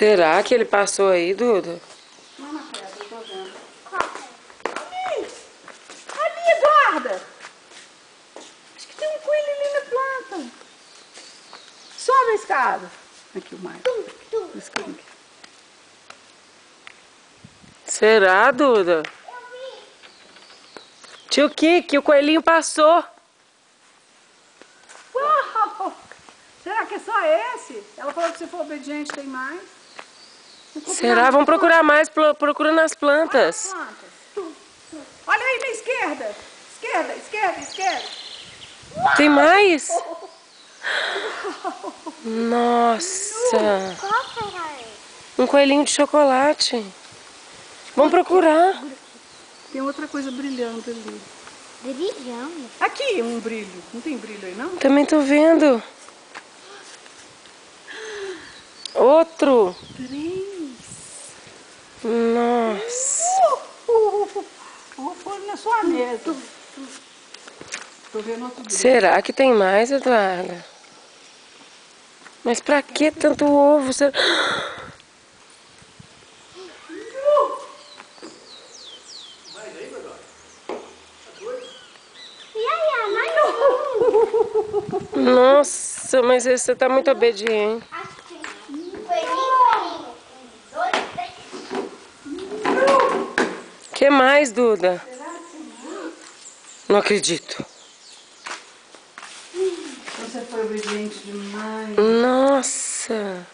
Será que ele passou aí, Duda? Não na pedra, eu tô vendo. Ali! Ali, Eduarda! Acho que tem um coelho ali na planta. Sobe a escada. Aqui o Maio. Escada aqui. Será, Duda? Tio Kiki, o coelhinho passou. Uau! Será que é só esse? Ela falou que se for obediente tem mais. Será? Vamos procurar mais, procura nas plantas. Olha aí na esquerda. Esquerda, esquerda, esquerda. Tem mais? Nossa! Um coelhinho de chocolate. Vamos procurar. Tem outra coisa brilhando ali. Brilhando? Aqui, um brilho. Não tem brilho aí, não? Também tô vendo. Outro. 3. Nossa. Vou pôr na sua mesa. Tô vendo outro brilho. Será que tem mais, Eduarda? Mas pra que tanto ovo? Será... Nossa, mas você tá muito obediente. Acho que tem um coelhinho. 1, 2, 3. Que mais, Duda? Não acredito. Você foi obediente demais. Nossa.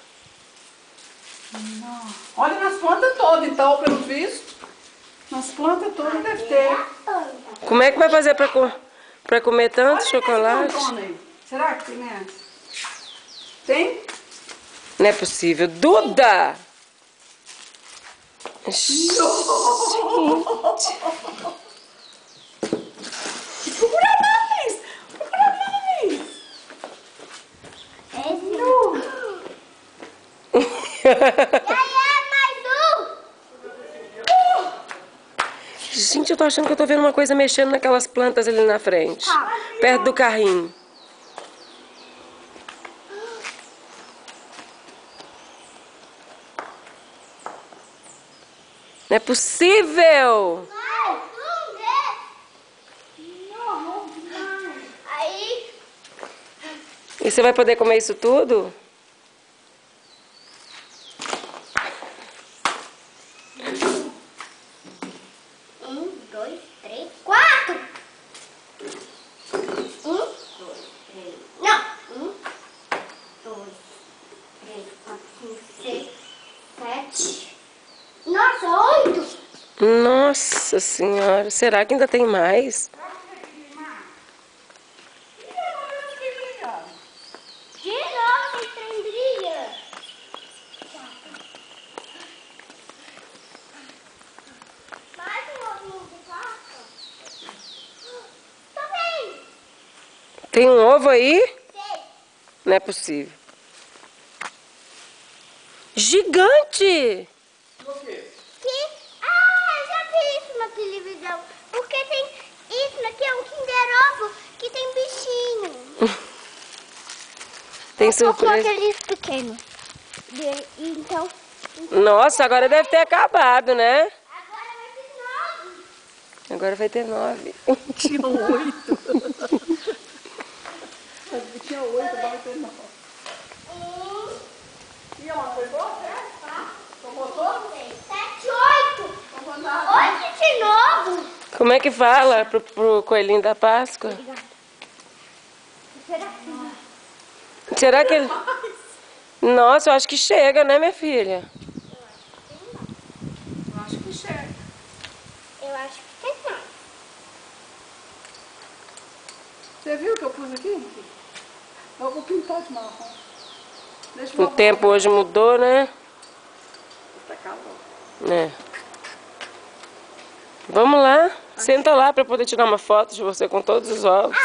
Não. Olha nas plantas todas, então, pelo visto. Nas plantas todas deve ter. Como é que vai fazer pra comer tanto Olha chocolate? nessa plantona aí. Será que tem nessa? Tem? Não é possível. Duda! Procura mais! Procura mais! Gente, eu tô achando que eu tô vendo uma coisa mexendo naquelas plantas ali na frente. Perto do carrinho. Não é possível! Aí, E você vai poder comer isso tudo? 1, 2, 3, 4. 1, 2, 3. Não. 1, 2, 3, 4, 5, 6, 7. Nossa, 8. Nossa senhora, será que ainda tem mais? De novo, tem trembrilha. Mais um ovinho de Páscoa. Tô bem. Tem um ovo aí? Sei. Não é possível. Gigante! Eu já vi isso na televisão. Porque tem isso aqui, é um Kinder Ovo que tem bichinho. Tem Só com surpresa. aqueles pequenos. Então, Nossa, agora deve ter acabado, né? agora vai ter 9. Agora vai ter 9. Tinha 8. Tinha 8, agora vai ter 9. E ela foi boa, né? Tomou todo? 7, 8. Tomou nada. 8 de novo. Como é que fala pro coelhinho da Páscoa? Será que Será que ele... Nossa, eu acho que chega, né, minha filha? Eu acho que chega. Eu acho que tem mais. Você viu o que eu pus aqui? Eu vou pintar de marrom. Deixa eu O tempo hoje mudou, né? Tá calor. É. Vamos lá. Senta lá para poder tirar uma foto de você com todos os ovos.